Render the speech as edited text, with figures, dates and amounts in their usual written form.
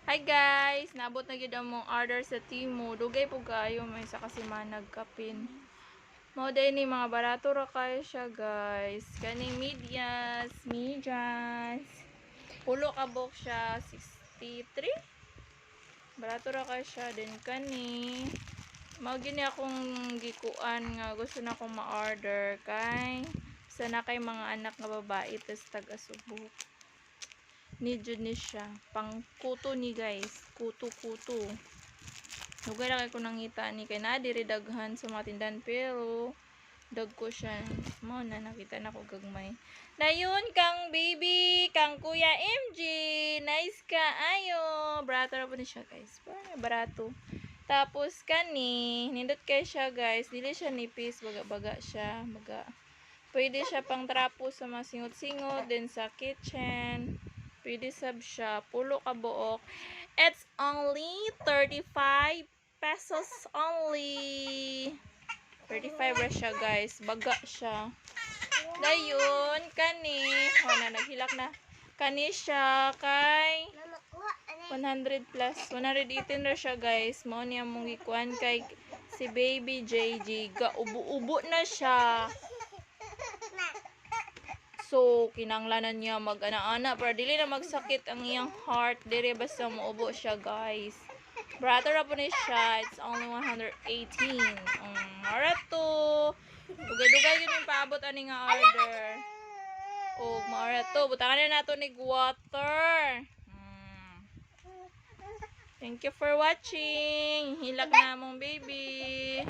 Hi guys! Nabot na gyud among order sa Temu. Dugay po kayo may sa kasi managkapin. Mao day ni mga barato ra kayo siya guys. Kaning medias. Pulo ka box siya 63. Barato ra kayo siya din kani. Mao gini akong gikuan nga gusto na akong ma-order kay sana kay mga anak nga babae tes taga-subok. Need ni siya. Pang kuto ni guys. Kuto. Lugay na kay ko nangita ni kay na diri daghan sa mga tindahan pero dag ko siya. Mo na nakita na ko gagmay. Dayon kang baby, kang Kuya MJ. Nice ka ayo. Barato ra po ni siya guys. Barato. Tapos kani, nindot kay siya guys. Dili siya nipis, baga siya, baga. Pwede siya pang trapo sa mga singot-singot din sa kitchen. Pwede sab siya. Pulo ka buok. It's only 35 pesos only. 35 ra siya guys. Baga siya. Dayon, kani. Na naghilak na. Kani siya kay 100 plus. 118 ra siya guys. Mao niya mong ikuan kay si Baby JJ. Ubo-ubo na siya. So, kinanglanan niya mag-ana-ana para dili na magsakit ang iyang heart. Dili basta maubo siya, guys. Barato ra po ni siya. It's only 118. Marato. Dugay-dugay yun yung paabot ani nga order. O, marato. Butangan na nato ni water. Thank you for watching. Hilak na mong baby.